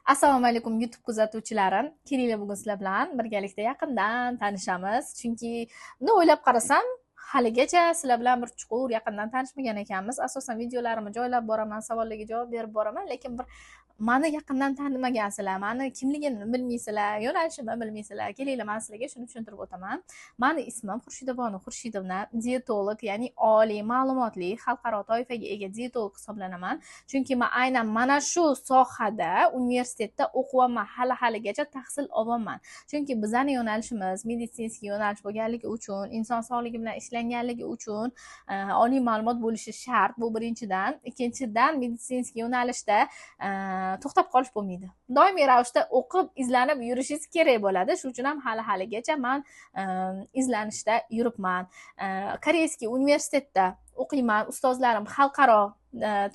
Assalomu alaykum YouTube kuzatuvchilarim. Kelinglar bugun sizlar bilan birgalikda yaqindan tanishamiz. Chunki buni o'ylab qarasam, haligacha sizlar bilan bir chuqur yaqindan tanishmagan ekanmiz. Asosan videolarimni joylab boraman, savollarga javob berib boraman, lekin bir meni yaqindan tanimagansizlar, meni kimligimni bilmaysizlar, yo'nalishimni bilmaysizlar. Kelinglar men sizlarga shuni tushuntirib o'taman. Meni ismim Xurshidabonu Xurshidovna, diyetolog, ya'ni oliy ma'lumotli xalqaro toifaga ega diyetolog hisoblanaman. Chunki men aynan mana shu sohada universitetda o'qiyapman, haligacha tahsil olyapman. Chunki bizning yo'nalishimiz meditsinskiy yo'nalish bo'lganligi uchun, inson sog'ligi bilan ishlanganligi uchun oliy ma'lumot bo'lishi shart. Bu birinchidan. Ikkinchidan, meditsinskiy yo'nalishda to'xtab qolish bo'lmaydi. Doimiy ravishda o'qib, izlanib yurishingiz kerak bo'ladi. Shuning uchun ham haligacha men izlanishda yuribman. Koreyskiy universitetda o'qiyman. Ustozlarim xalqaro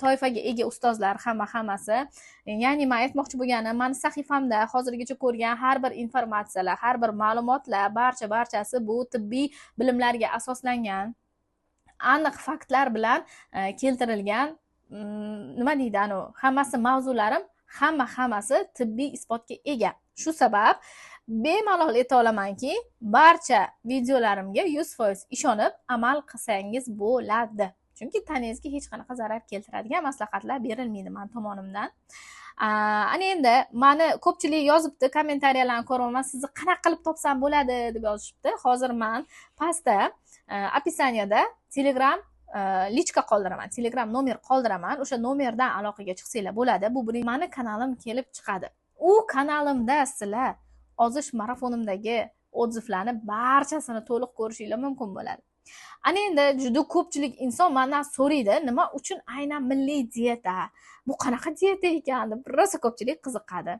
toifaga ega ustozlar hammasi. Ya'ni men aytmoqchi bo'lganim, meni sahifamda hozirgacha ko'rgan har bir informatsiyalar, har bir ma'lumotlar barchasi bu tibbiy bilimlarga asoslangan, aniq faktlar bilan keltirilgan. Nima deydi, hammasi mavzularim hammasi tibbiy isbotga ega. Shu sabab bemalol ayta olamanki, barcha videolarimga 100% ishonib amal qilsangiz bo'ladi. Chunki tanangizga hech qanaqa zarar keltiradigan maslahatlar berilmaydi men tomonimdan. Ana endi meni ko'pchilik yozibdi, kommentariyalarni ko'raman, sizni qanaqa qilib topsam bo'ladi deb yozishibdi. Hozir men pastda opisaniyada Telegram lichka qoldiraman, Telegram nomer qoldiraman. O'sha nomerdan aloqaga chiqsanglar bo'ladi. Bu meni kanalim kelib chiqadi. U kanalimda sizlar ozish marafonimdagi odzivlarni barchasini to'liq ko'rishinglar mumkin bo'ladi. Ana endi juda ko'pchilik inson mendan so'raydi, nima uchun aynan milliy dieta? Bu qanaqa dieta ekan deb rosa ko'pchilik qiziqadi.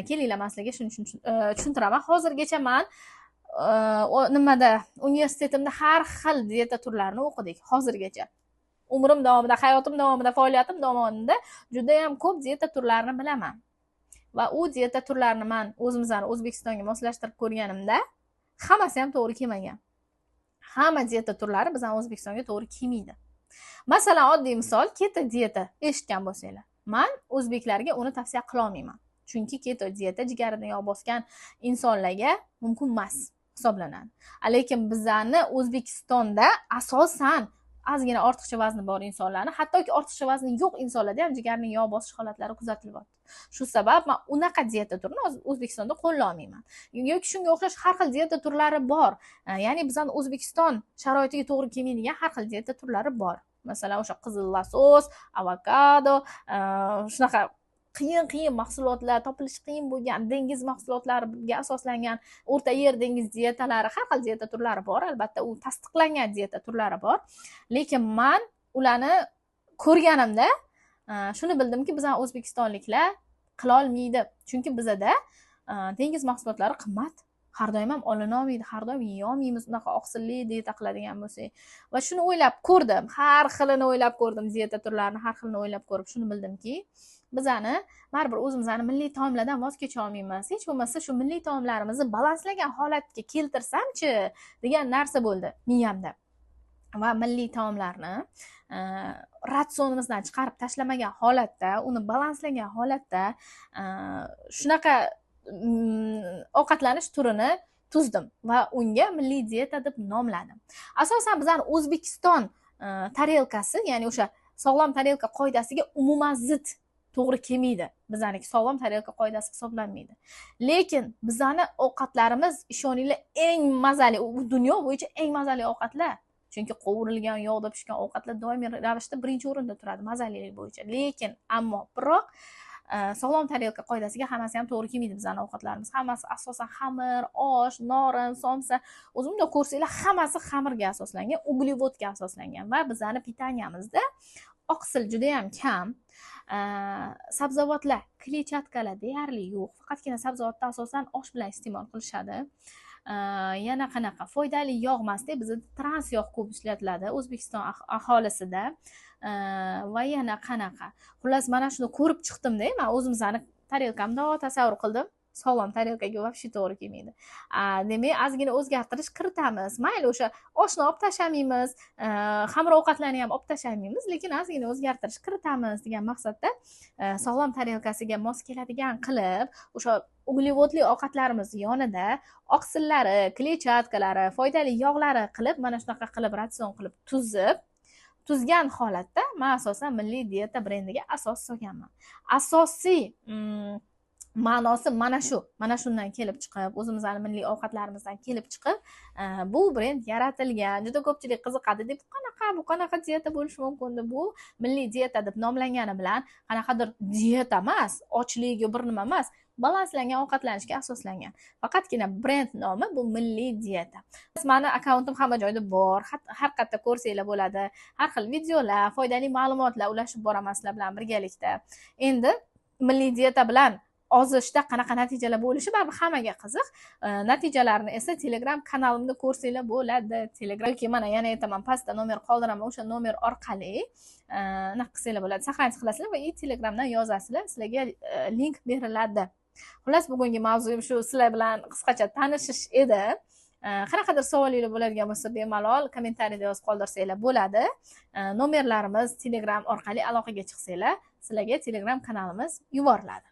Kelinglar men sizlarga shuni tushuntiraman. Hozirgacha men nimada universitetimda har xil dieta turlarini o'qidik hozirgacha. Umrim davomida, hayotim davomida, faoliyatim davomida juda ham ko'p dieta turlarini bilaman. Va u dieta turlarini men o'zimizning O'zbekistonga moslashtirib ko'rganimda hammasi ham to'g'ri kelmagan. Hamma dieta turlari bizning O'zbekistonga to'g'ri kelmaydi. Masalan, oddiy misol, keto dieta eshitgan bo'lsanglar, men o'zbeklarga uni tavsiya qila olmayman. Chunki keto dieta jigarida yog' bosgan insonlarga mumkin emas hisoblanadi. Lekin bizani O'zbekistonda asosan ozgina ortiqcha vazni bor insonlarni, hattoki ortiqcha vazni yo'q insonlarda ham jigarning yog' bosish holatlari kuzatilyapti. Shu sabab men unaqa dieta turini O'zbekistonda qo'lla olmayman. Yoki shunga o'xshash har xil dieta turlari bor. Ya'ni bizning O'zbekiston sharoitiga to'g'ri kelmaydigan har xil dieta turlari bor. Masalan, o'sha qizil losos, avokado, shunaqa qiyin mahsulotlar, topilishi qiyin bo'lgan dengiz mahsulotlariga asoslangan o'rta yer dengiz dietalari, har xil dieta turlari bor. Albatta, u tasdiqlangan dieta turlari bor. Lekin men ularni ko'rganimda shuni bildimki, bizning o'zbekistonliklar qila olmaydi. Chunki bizda dengiz mahsulotlari qimmat. Har doim ham olina olmaydi, har doim yeya olmaymiz unaqa oqsilli dieta qiladigan bo'lsak. Va shuni o'ylab ko'rdim, har xilini o'ylab ko'rdim, dieta turlarini har xilini o'ylab ko'rib shuni bildimki, bizani baribir o'zimizning milliy taomlardan voz kecha olmaymiz. Hech bo'lmasa shu milliy taomlarimizni balanslagan holatga keltirsamchi degan narsa bo'ldi miyamda. Va milliy taomlarni ratsionimizdan chiqarib tashlamagan holatda, uni balanslagan holatda shunaqa ovqatlanish turini tuzdim va unga milliy dieta deb nomladim. Asosan bizning O'zbekiston tarelkasi, ya'ni o'sha sog'lom tarelka qoidasiga umuman zid to'g'ri kelmaydi. Bizaniki sog'lom tarelka qoidasi hisoblanmaydi. Lekin bizning ovqatlarimiz, ishoninglar, eng mazali, u dunyo bo'yicha eng mazali ovqatlar. Chunki qovurilgan yog'da pishgan ovqatlar doimiy ravishda birinchi o'rinda turadi mazalilik bo'yicha. Lekin biroq sog'lom tarelka qoidasiga hammasi ham to'g'ri kelmaydi bizning ovqatlarimiz. Hammasi asosan xamir, osh, norin, somsa, o'zimda ko'rsanglar hammasi xamirga asoslangan, uglevodga asoslangan va bizning pitaniyamizda oqsil juda ham kam. Sabzavotlar, kletchatkalar deyarli yo'q. Faqatgina sabzavotda asosan osh bilan iste'mol qilishadi. Yana qanaqa foydali yog' emasda, bizda trans yog' ko'p ishlatiladi O'zbekiston aholisida. Va yana qanaqa. Xullas, mana shuni ko'rib chiqdim-da, men o'zimizning tarelkamda tasavvur qildim. sog'lom tarelkaga вообще to'g'ri kelmaydi. Demak, ozgina o'zgartirish kiritamiz. Mayli, o'sha oshni olib tashlamaymiz, xamir ovqatlarni ham olib tashlamaymiz, lekin ozgina o'zgartirish kiritamiz degan maqsadda sog'lom tarelkasiga mos keladigan qilib, o'sha uglevodli ovqatlarimiz yonida oqsillari, kletchatkalari, foydali yog'lari qilib, mana shunaqa qilib ratsion qilib tuzgan holatda men asosan Milliy dieta brendiga asos solganman. Asosiy ma'nosi mana shundan kelib chiqib, o'zimizning milliy ovqatlarimizdan kelib chiqib, bu brend yaratilgan. Juda ko'pchilik qiziqadi deb, bu qanaqa dieta bo'lishi mumkin deb, bu milliy dieta deb nomlangani bilan qanaqadir dieta emas, ochlik bir nima emas, balanslangan ovqatlanishga asoslangan. Faqatgina brend nomi bu milliy dieta. Meni akkauntim hamma joyda bor, har qayerda ko'rsanglar bo'ladi. Har xil videolar, foydali ma'lumotlar ulashib boraman sizlar bilan birgalikda. Endi milliy dieta bilan ozishda qanaqa natijalar bo'lishi baribir hammaga qiziq. Natijalarni esa Telegram kanalimda ko'rsanglar bo'ladi. Telegram yoki mana yana aytaman, pastda nomer qoldiraman, o'sha nomer orqali nima qilsanglar bo'ladi, saqlanib qilasizlar va Telegramdan yozasizlar, sizlarga link beriladi. Xullas, bugungi mavzum shu, sizlar bilan qisqacha tanishish edi. Qanaqadir savolinglar bo'ladigan bo'lsa, bemalol kommentariyada yozib qoldirsanglar bo'ladi. Nomerlarimiz Telegram orqali aloqaga chiqsanglar, sizlarga Telegram kanalimiz yuboriladi.